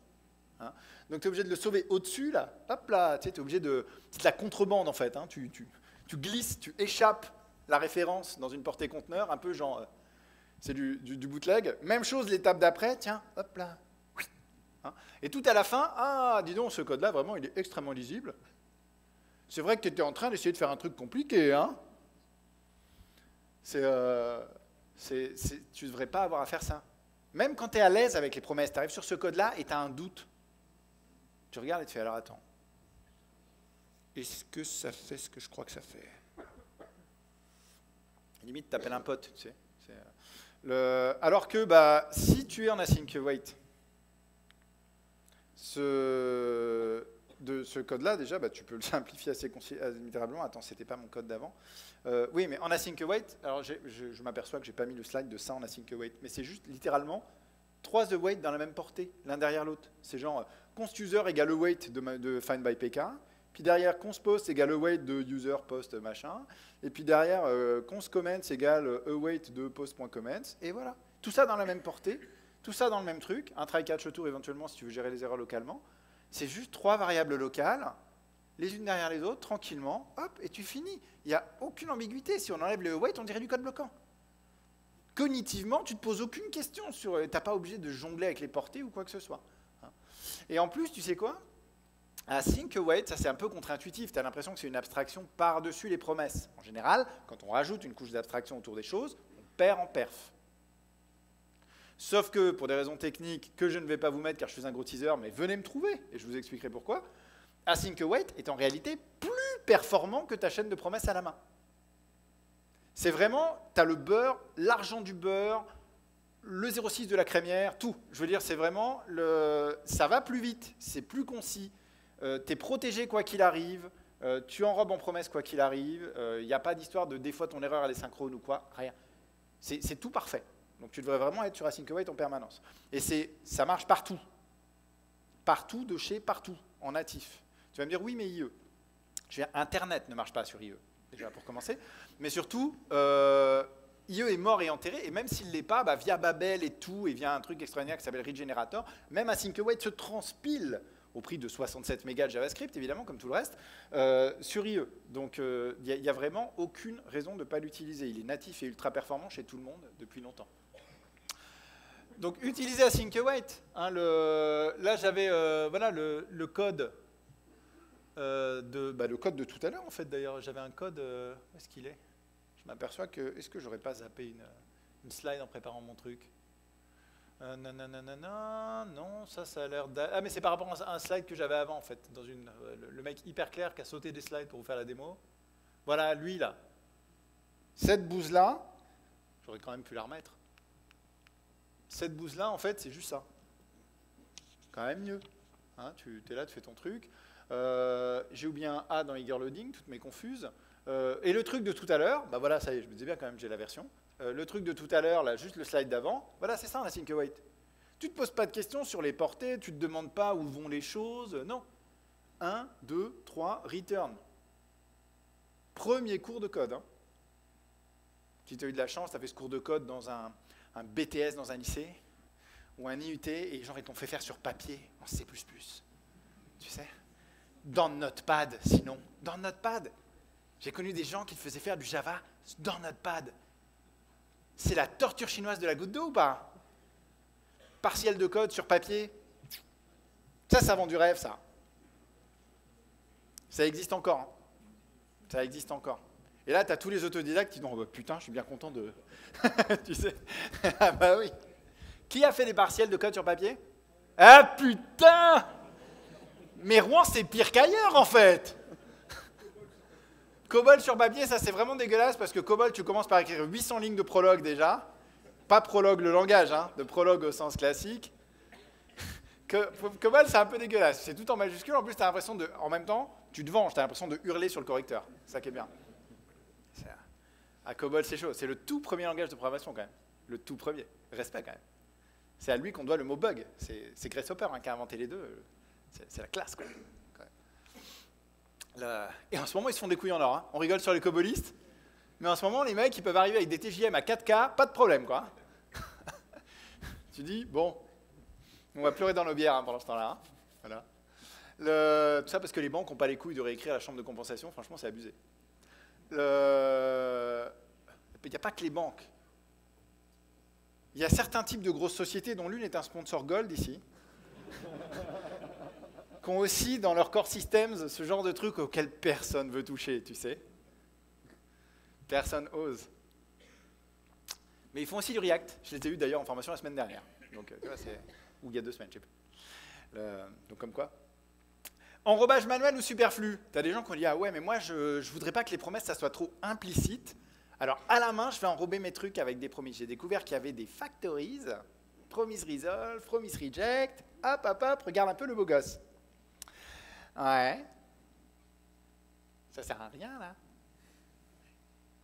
Hein. Donc tu es obligé de le sauver au-dessus, là. Hop là, tu es obligé de... C'est de la contrebande, en fait. Hein. Tu glisses, tu échappes la référence dans une portée conteneur, un peu genre... c'est du bootleg. Même chose l'étape d'après, tiens, hop là. Hein. Et tout à la fin, ah, dis donc, ce code-là, vraiment, il est extrêmement lisible. C'est vrai que tu étais en train d'essayer de faire un truc compliqué, hein. Tu ne devrais pas avoir à faire ça. Même quand tu es à l'aise avec les promesses, tu arrives sur ce code-là et tu as un doute. Tu regardes et tu fais, alors attends, est-ce que ça fait ce que je crois que ça fait? Limite, tu appelles un pote, tu sais. Alors que bah, si tu es en async await, ce code-là, déjà, bah, tu peux le simplifier assez considérablement. Attends, c'était pas mon code d'avant. Oui, mais en async await, alors je m'aperçois que j'ai pas mis le slide de ça en async await, mais c'est juste littéralement 3 await dans la même portée, l'un derrière l'autre. C'est genre const user égale await de find by pk, puis derrière const post égale await de user post machin, et puis derrière const comments égale await de post.comments, et voilà. Tout ça dans la même portée, tout ça dans le même truc, un try catch autour éventuellement si tu veux gérer les erreurs localement. C'est juste 3 variables locales, les unes derrière les autres, tranquillement, hop, et tu finis. Il n'y a aucune ambiguïté. Si on enlève le await, on dirait du code bloquant. Cognitivement, tu ne te poses aucune question sur... Tu n'as pas obligé de jongler avec les portées ou quoi que ce soit. Et en plus, tu sais quoi? Async await, ça c'est un peu contre-intuitif. Tu as l'impression que c'est une abstraction par-dessus les promesses. En général, quand on rajoute une couche d'abstraction autour des choses, on perd en perf. Sauf que, pour des raisons techniques que je ne vais pas vous mettre car je suis un gros teaser, mais venez me trouver et je vous expliquerai pourquoi, async await est en réalité plus performant que ta chaîne de promesses à la main. C'est vraiment, tu as le beurre, l'argent du beurre, le 0,6 de la crémière, tout. Je veux dire, c'est vraiment, ça va plus vite, c'est plus concis, tu es protégé quoi qu'il arrive, tu enrobes en promesse quoi qu'il arrive, il n'y a pas d'histoire de des fois ton erreur elle est synchrone ou quoi, rien. C'est tout parfait. Donc tu devrais vraiment être sur async await en permanence. Et ça marche partout. Partout, de chez partout, en natif. Tu vas me dire, oui, mais IE. Internet ne marche pas sur IE, déjà pour commencer. Mais surtout, IE est mort et enterré, et même s'il ne l'est pas, bah, via Babel et tout, et via un truc extraordinaire qui s'appelle Regenerator, même async await se transpile au prix de 67 mégas de JavaScript, évidemment, comme tout le reste, sur IE. Donc il n'y a vraiment aucune raison de ne pas l'utiliser. Il est natif et ultra performant chez tout le monde depuis longtemps. Donc, utiliser async await. Hein, là, j'avais voilà, le code le code de tout à l'heure, en fait, d'ailleurs. J'avais un code... où est-ce qu'il est? Je m'aperçois que... Est-ce que j'aurais pas zappé une slide en préparant mon truc? Non, ça a l'air... Ah, mais c'est par rapport à un slide que j'avais avant, en fait. Dans le mec hyper clair qui a sauté des slides pour vous faire la démo. Voilà, lui, là. Cette bouse-là, j'aurais quand même pu la remettre. Cette bouse-là, en fait, c'est juste ça. Quand même mieux. Hein, tu es là, tu fais ton truc. J'ai oublié un A dans Eager Loading, toutes mes confuses. Et le truc de tout à l'heure, bah voilà, ça y est, je me disais bien quand même, j'ai la version. Le truc de tout à l'heure, là, juste le slide d'avant, voilà, c'est ça, un async await. Tu ne te poses pas de questions sur les portées, tu ne te demandes pas où vont les choses, non. 1, 2, 3, return. Premier cours de code. Hein. Si tu as eu de la chance, tu as fait ce cours de code dans un BTS dans un lycée, ou un IUT, et genre ils t'ont fait faire sur papier, en C++. Tu sais? Dans Notepad, sinon. Dans Notepad. J'ai connu des gens qui te faisaient faire du Java dans Notepad. C'est la torture chinoise de la goutte d'eau ou pas? Partiel de code sur papier. Ça vend du rêve, ça. Ça existe encore. Hein. Ça existe encore. Et là, tu as tous les autodidactes qui disent oh, bah, putain, je suis bien content de... tu sais? Ah bah oui. Qui a fait des partiels de code sur papier? Ah putain! Mais Rouen, c'est pire qu'ailleurs, en fait. COBOL sur papier, ça c'est vraiment dégueulasse parce que COBOL, tu commences par écrire 800 lignes de prologue déjà. Pas prologue le langage, hein, de prologue au sens classique. COBOL, c'est un peu dégueulasse. C'est tout en majuscule. En plus, tu as l'impression de... En même temps, tu te venges, tu as l'impression de hurler sur le correcteur. C'est ça qui est bien. À COBOL, c'est chaud. C'est le tout premier langage de programmation, quand même. Le tout premier. Respect, quand même. C'est à lui qu'on doit le mot bug. C'est Grace Hopper qui a inventé les deux. C'est la classe, quoi. Et en ce moment, ils se font des couilles en or. Hein. On rigole sur les cobolistes, mais en ce moment, les mecs, ils peuvent arriver avec des TJM à 4K, pas de problème, quoi. Tu dis, bon, on va pleurer dans nos bières pendant ce temps-là. Hein. Voilà. Tout ça parce que les banques n'ont pas les couilles de réécrire la chambre de compensation. Franchement, c'est abusé. Il n'y a pas que les banques. Il y a certains types de grosses sociétés, dont l'une est un sponsor gold ici, qui ont aussi dans leur core systems ce genre de truc auquel personne veut toucher, tu sais. Personne ose. Mais ils font aussi du React. Je les ai eu d'ailleurs en formation la semaine dernière. Donc, tu vois, ou il y a 2 semaines, je sais plus. Donc, comme quoi. Enrobage manuel ou superflu. Tu as des gens qui ont dit, ah ouais, mais moi, je voudrais pas que les promesses, ça soit trop implicite. Alors, à la main, je vais enrober mes trucs avec des promises. J'ai découvert qu'il y avait des factories, promise resolve, promise reject, hop, regarde un peu le beau gosse. Ouais. Ça sert à rien, là.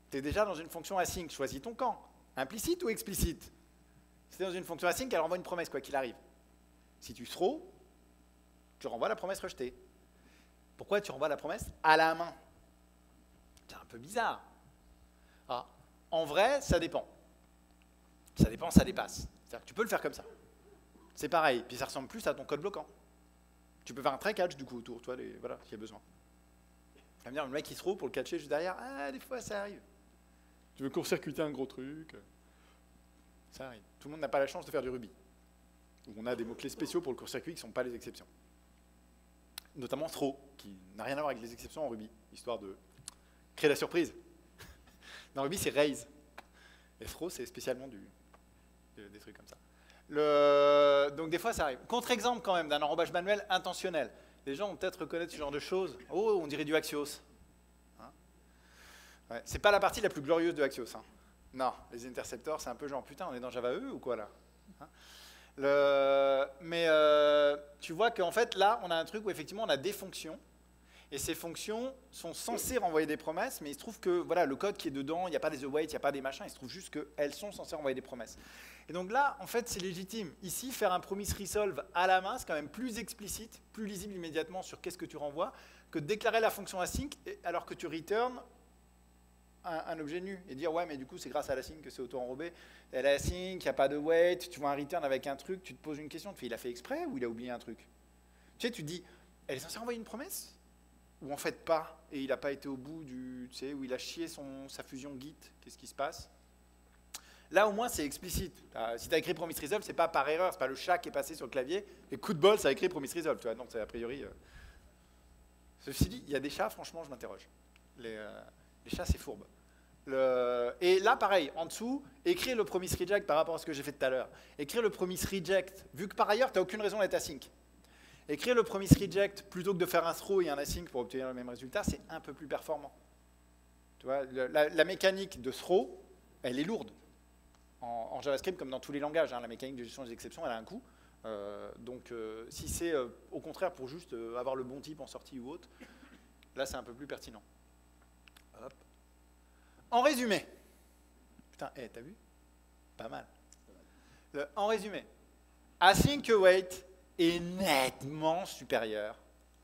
Tu es déjà dans une fonction async, choisis ton camp. Implicite ou explicite? Si tu es dans une fonction async, elle renvoie une promesse, quoi qu'il arrive. Si tu throw, tu renvoies la promesse rejetée. Pourquoi tu renvoies la promesse à la main? C'est un peu bizarre. Ah, en vrai, ça dépend. Ça dépend, ça dépasse. C'est-à-dire que tu peux le faire comme ça. C'est pareil, puis ça ressemble plus à ton code bloquant. Tu peux faire un try catch du coup autour, toi, voilà, s'il y a besoin. Ça veut dire le mec qui se trouve pour le catcher juste derrière, ah, des fois ça arrive. Tu veux court-circuiter un gros truc, ça arrive. Tout le monde n'a pas la chance de faire du Ruby. Donc on a des mots-clés spéciaux pour le court-circuit qui ne sont pas les exceptions. Notamment throw, qui n'a rien à voir avec les exceptions en Ruby, histoire de créer la surprise. Dans Ruby, c'est raise. Et throw, c'est spécialement des trucs comme ça. Donc des fois, ça arrive. Contre-exemple quand même d'un enrobage manuel intentionnel. Les gens vont peut-être reconnaître ce genre de choses. Oh, on dirait du Axios. Hein, ouais. C'est pas la partie la plus glorieuse de Axios. Hein. Non, les interceptors, c'est un peu genre, putain, on est dans Java E ou quoi là? Hein, mais tu vois qu'en fait, là, on a un truc où effectivement, on a des fonctions. Et ces fonctions sont censées renvoyer des promesses, mais il se trouve que voilà, le code qui est dedans, il n'y a pas des await, il n'y a pas des machins, il se trouve juste qu'elles sont censées renvoyer des promesses. Et donc là, en fait, c'est légitime. Ici, faire un promise resolve à la main, c'est quand même plus explicite, plus lisible immédiatement sur qu'est-ce que tu renvoies, que de déclarer la fonction async alors que tu return un objet nu et dire ouais, mais du coup, c'est grâce à l'async que c'est auto-enrobé. Elle est async, il n'y a pas de wait, tu vois un return avec un truc, tu te poses une question, tu fais il a fait exprès ou il a oublié un truc? Tu sais, tu te dis, elle est censée envoyer une promesse? Ou en fait pas, et il n'a pas été au bout du, tu sais, où il a chié sa fusion Git, qu'est-ce qui se passe? Là au moins c'est explicite. Si tu as écrit promise resolve, c'est pas par erreur, c'est pas le chat qui est passé sur le clavier, et coup de bol ça a écrit promise resolve, tu vois, donc c'est a priori... Ceci dit, il y a des chats, franchement je m'interroge. Les chats c'est fourbe. Et là pareil, en dessous, écrire le promise reject par rapport à ce que j'ai fait tout à l'heure. Écrire le promise reject, vu que par ailleurs tu n'as aucune raison d'être async. Écrire le promise reject plutôt que de faire un throw et un async pour obtenir le même résultat, c'est un peu plus performant. Tu vois, la mécanique de throw, elle est lourde. En JavaScript, comme dans tous les langages, hein, la mécanique de gestion des exceptions, elle a un coût. Donc, si c'est au contraire pour juste avoir le bon type en sortie ou autre, là, c'est un peu plus pertinent. Hop. En résumé, putain, t'as vu? Pas mal. En résumé, async await est nettement supérieur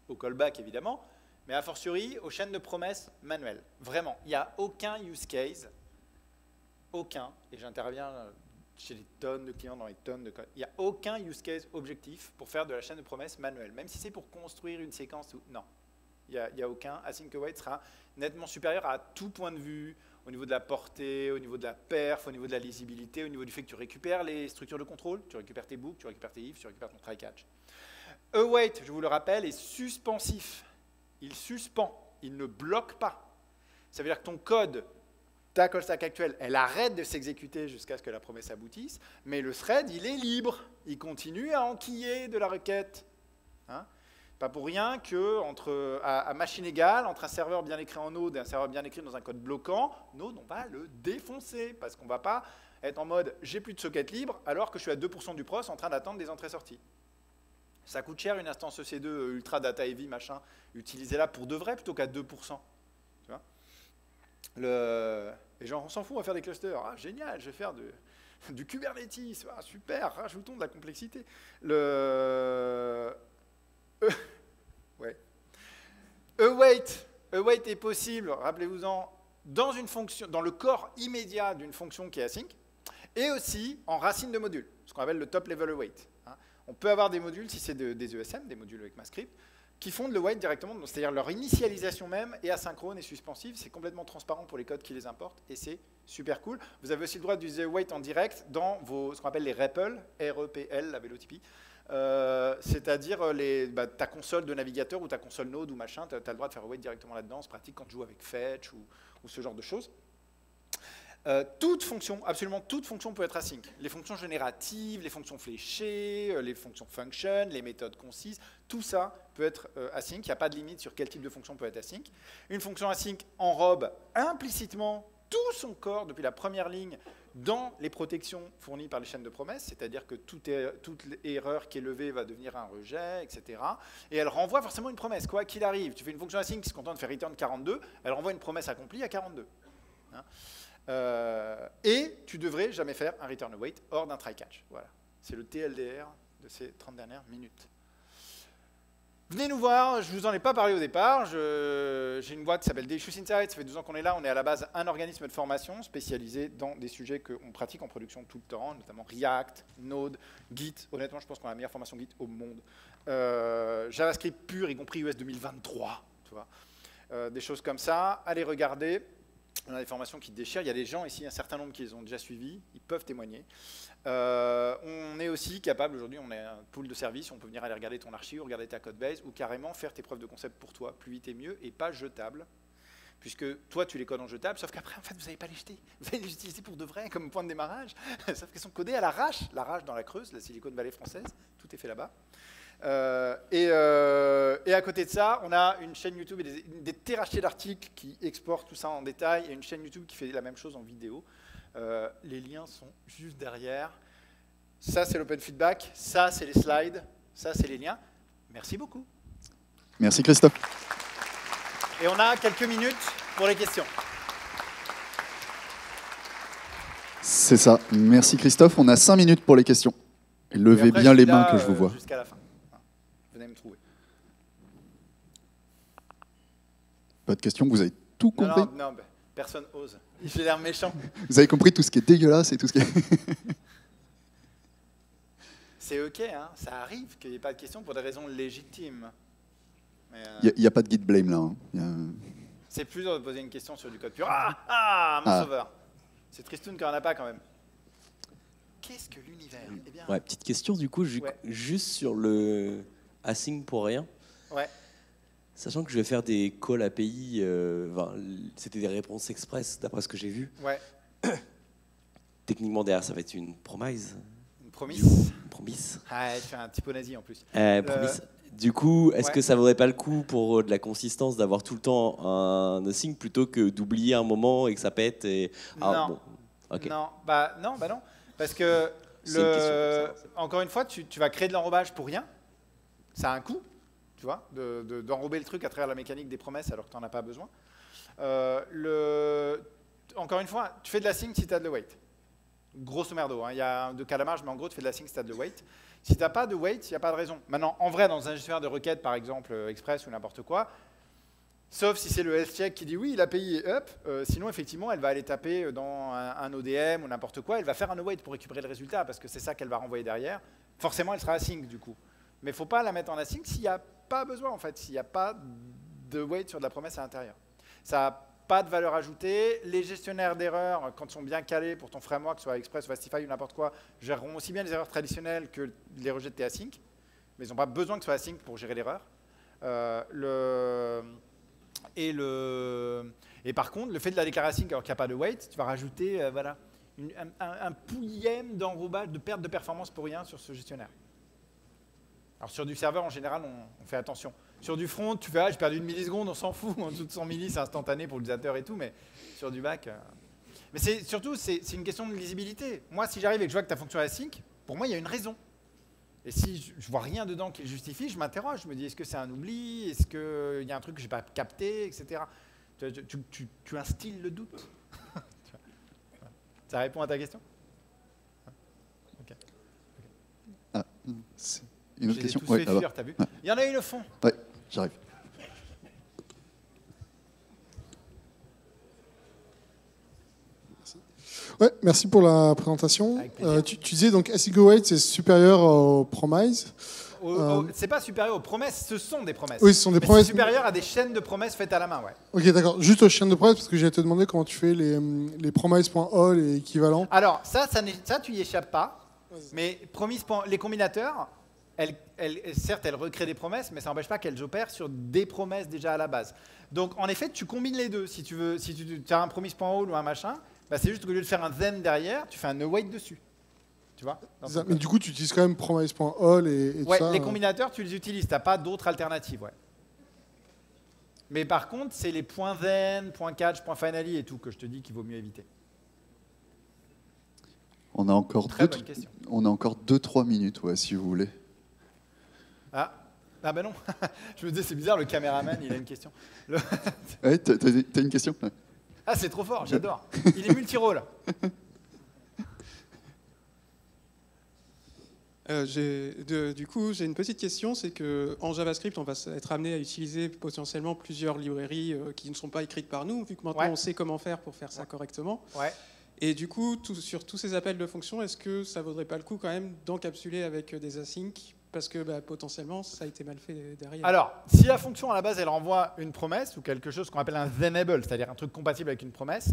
au callback, évidemment, mais a fortiori aux chaînes de promesses manuelles. Vraiment, il n'y a aucun use case, aucun, et j'interviens chez des tonnes de clients dans les tonnes de code, il n'y a aucun use case objectif pour faire de la chaîne de promesses manuelle, même si c'est pour construire une séquence. Non, il n'y a aucun. Async await sera nettement supérieur à tout point de vue, au niveau de la portée, au niveau de la perf, au niveau de la lisibilité, au niveau du fait que tu récupères les structures de contrôle, tu récupères tes books, tu récupères tes ifs, tu récupères ton try-catch. Await, je vous le rappelle, est suspensif. Il suspend, il ne bloque pas. Ça veut dire que ton code, ta call stack actuelle, elle arrête de s'exécuter jusqu'à ce que la promesse aboutisse, mais le thread, il est libre. Il continue à enquiller de la requête. Hein? Pas pour rien que à machine égale, entre un serveur bien écrit en Node et un serveur bien écrit dans un code bloquant, Node, on va le défoncer, parce qu'on ne va pas être en mode « j'ai plus de socket libre » alors que je suis à 2% du pros en train d'attendre des entrées-sorties. Ça coûte cher une instance EC2 ultra data heavy, machin, utilisez-la pour de vrai plutôt qu'à 2%. Tu vois, les gens, on s'en fout, on va faire des clusters. Ah, génial, je vais faire de... du Kubernetes, ah, super, rajoutons de la complexité. Ouais. Await est possible, rappelez-vous-en, dans une fonction, dans le corps immédiat d'une fonction qui est async, et aussi en racine de module, ce qu'on appelle le top level await. On peut avoir des modules, si c'est des ESM, des modules avec MassScript, qui font de l'await directement, c'est-à-dire leur initialisation même est asynchrone et suspensive, c'est complètement transparent pour les codes qui les importent, et c'est super cool. Vous avez aussi le droit d'utiliser await en direct dans ce qu'on appelle les REPL, R-E-P-L, la vélotipie, c'est-à-dire ta console de navigateur ou ta console Node ou machin, tu as le droit de faire await directement là-dedans, c'est pratique quand tu joues avec Fetch ou ce genre de choses. Toute fonction, absolument toute fonction peut être async. Les fonctions génératives, les fonctions fléchées, les fonctions function, les méthodes concises, tout ça peut être async. Il n'y a pas de limite sur quel type de fonction peut être async. Une fonction async enrobe implicitement tout son corps depuis la première ligne dans les protections fournies par les chaînes de promesses, c'est-à-dire que toute erreur qui est levée va devenir un rejet, etc. Et elle renvoie forcément une promesse, quoi qu'il arrive. Tu fais une fonction async qui se contente de faire return 42, elle renvoie une promesse accomplie à 42. Et tu devrais jamais faire un return await hors d'un try-catch. Voilà. C'est le TLDR de ces 30 dernières minutes. Venez nous voir, je ne vous en ai pas parlé au départ, j'ai une boîte qui s'appelle Delicious Insights, ça fait 12 ans qu'on est là, on est à la base un organisme de formation spécialisé dans des sujets qu'on pratique en production tout le temps, notamment React, Node, Git, honnêtement je pense qu'on a la meilleure formation Git au monde, JavaScript pur, y compris US 2023, tu vois. Des choses comme ça, allez regarder. On a des formations qui déchirent. Il y a des gens ici, un certain nombre qui les ont déjà suivis. Ils peuvent témoigner. On est aussi capable, aujourd'hui, on est un pool de services. On peut venir aller regarder ton archi ou regarder ta codebase ou carrément faire tes preuves de concept pour toi, plus vite et mieux, et pas jetables. Puisque toi, tu les codes en jetable, sauf qu'après, en fait, vous n'allez pas les jeter. Vous allez les utiliser pour de vrai, comme point de démarrage. Sauf qu'elles sont codées à l'arrache dans la Creuse, la Silicon Valley française. Tout est fait là-bas. Et à côté de ça, on a une chaîne YouTube et des terrassiers d'articles qui exportent tout ça en détail et une chaîne YouTube qui fait la même chose en vidéo. Les liens sont juste derrière. Ça, c'est l'open feedback. Ça, c'est les slides. Ça, c'est les liens. Merci beaucoup. Merci Christophe. Et on a quelques minutes pour les questions. C'est ça. Merci Christophe. On a 5 minutes pour les questions. Et levez bien les mains que je vous vois. Jusqu'à la fin. Venez me trouver. Pas de questions, vous avez tout compris. Non, personne ose. J'ai l'air méchant. Vous avez compris tout ce qui est dégueulasse et tout ce qui est... C'est OK, hein, ça arrive qu'il n'y ait pas de questions pour des raisons légitimes. Il n'y a pas de guide blame là. Hein. C'est plus dur de poser une question sur du code pur. Mon sauveur. C'est tristoun qu'il n'y en a pas quand même. Qu'est-ce que l'univers? Eh bien... Ouais, petite question du coup, juste sur le async pour rien. Ouais. Sachant que je vais faire des calls API, c'était des réponses express d'après ce que j'ai vu. Ouais. Techniquement derrière, ça va être une promise. Une promise. Une promise. Ah, tu fais un typo nazi en plus. Promise. Du coup, est-ce que ça vaudrait pas le coup pour de la consistance d'avoir tout le temps un async plutôt que d'oublier un moment et que ça pète et... Non. Bon. Okay. Non, non. Parce que, encore une fois, tu vas créer de l'enrobage pour rien. Ça a un coût, tu vois, d'enrober le truc à travers la mécanique des promesses alors que tu n'en as pas besoin. Encore une fois, tu fais de l'async si tu as de l'await. Grosso merdo, hein. Il y a de cas à la marge, mais en gros, tu fais de l'async si tu as de l'await. Si tu n'as pas de wait, il n'y a pas de raison. Maintenant, en vrai, dans un gestionnaire de requêtes, par exemple, Express ou n'importe quoi, sauf si c'est le health check qui dit oui, l'API est up, sinon, effectivement, elle va aller taper dans un ODM ou n'importe quoi, elle va faire un await pour récupérer le résultat, parce que c'est ça qu'elle va renvoyer derrière. Forcément, elle sera async, du coup. Mais il ne faut pas la mettre en async s'il n'y a pas besoin, en fait, s'il n'y a pas de wait sur de la promesse à l'intérieur. Ça n'a pas de valeur ajoutée. Les gestionnaires d'erreurs, quand ils sont bien calés pour ton framework, soit Express, soit Fastify ou n'importe quoi, géreront aussi bien les erreurs traditionnelles que les rejets de tes async, mais ils n'ont pas besoin que ce soit async pour gérer l'erreur. Et par contre, le fait de la déclarer async alors qu'il n'y a pas de wait, tu vas rajouter un pouillème d'enrobage, de perte de performance pour rien sur ce gestionnaire. Alors sur du serveur, en général, on fait attention. Sur du front, tu fais j'ai perdu 1 milliseconde, on s'en fout, en dessous de 100 millis, c'est instantané pour l'utilisateur et tout, mais sur du back... Mais surtout, c'est une question de lisibilité. Moi, si j'arrive et que je vois que ta fonction est async, pour moi, il y a une raison. Et si je vois rien dedans qui le justifie, je m'interroge, je me dis est-ce que c'est un oubli, est-ce qu'il y a un truc que je n'ai pas capté, etc. Tu instilles le doute. Ça répond à ta question? Une autre question? Tous fait fuir, t'as vu? Il y en a une au fond. Ouais, j'arrive. Ouais, merci pour la présentation. Tu disais donc SEGO8 c'est supérieur au Promise. C'est pas supérieur aux promesses, ce sont des promesses. Oui, ce sont des promesses. C'est supérieur à des chaînes de promesses faites à la main, ouais. Ok, d'accord. Juste aux chaînes de promesses, parce que j'allais te demander comment tu fais les promises.all et équivalents. Alors, ça tu y échappes pas. Mais les combinateurs, certes, elles recréent des promesses, mais ça n'empêche pas qu'elles opèrent sur des promesses déjà à la base. Donc, en effet, tu combines les deux. Si tu as un promise.all ou un machin, bah, c'est juste qu'au lieu de faire un then derrière, tu fais un await dessus. Tu vois? Mais du coup, tu utilises quand même promise.all et tout ça. Les combinateurs, tu les utilises. Tu n'as pas d'autres alternatives. Ouais. Mais par contre, c'est les points then, points catch, points finally et tout que je te dis qu'il vaut mieux éviter. On a encore bonne question. On a encore 2-3 minutes, ouais, si vous voulez. Ah ben non. Je me disais, c'est bizarre, le caméraman, il a une question. Ouais, t'as une question? Ah, c'est trop fort, j'adore. Il est multi-rôle. Du coup, j'ai une petite question, c'est qu'en JavaScript, on va être amené à utiliser potentiellement plusieurs librairies qui ne sont pas écrites par nous, vu que maintenant on sait comment faire pour faire ça correctement. Ouais. Et du coup, sur tous ces appels de fonctions, est-ce que ça vaudrait pas le coup quand même d'encapsuler avec des asyncs? Parce que potentiellement, ça a été mal fait derrière. Alors, si la fonction à la base, elle renvoie une promesse ou quelque chose qu'on appelle un thenable, c'est-à-dire un truc compatible avec une promesse,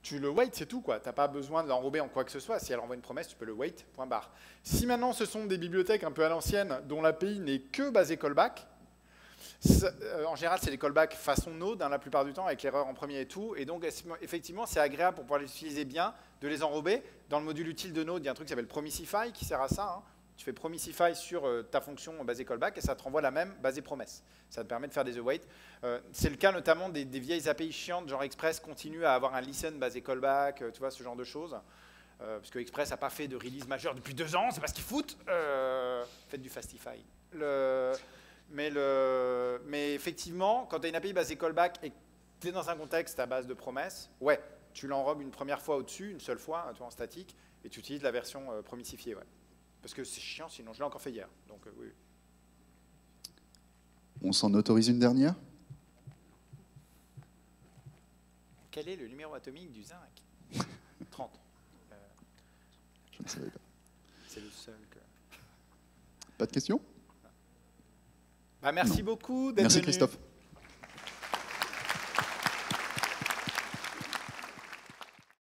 tu le wait, c'est tout, quoi. Tu n'as pas besoin de l'enrober en quoi que ce soit. Si elle envoie une promesse, tu peux le wait, point barre. Si maintenant ce sont des bibliothèques un peu à l'ancienne dont l'API n'est que basée callback, en général, c'est des callbacks façon Node, la plupart du temps, avec l'erreur en premier et tout. Et donc, effectivement, c'est agréable pour pouvoir les utiliser bien, de les enrober. Dans le module utile de Node, il y a un truc qui s'appelle Promisify qui sert à ça. Tu fais Promisify sur ta fonction basée callback et ça te renvoie la même basée promesse. Ça te permet de faire des await. C'est le cas notamment des vieilles API chiantes, genre Express continue à avoir un listen basé callback, tu vois, ce genre de choses. Parce que Express n'a pas fait de release majeure depuis 2 ans, c'est parce qu'ils foutent. Faites du Fastify. Mais effectivement, quand tu as une API basée callback et que tu es dans un contexte à base de promesses, ouais, tu l'enrobes une première fois au-dessus, une seule fois, tu vois, en statique, et tu utilises la version promissifiée, ouais. Parce que c'est chiant, sinon je l'ai encore fait hier. Donc, oui. On s'en autorise une dernière? Quel est le numéro atomique du zinc? 30. Je ne savais pas. C'est le seul que... Pas de questions? Merci beaucoup d'être venu. Merci Christophe.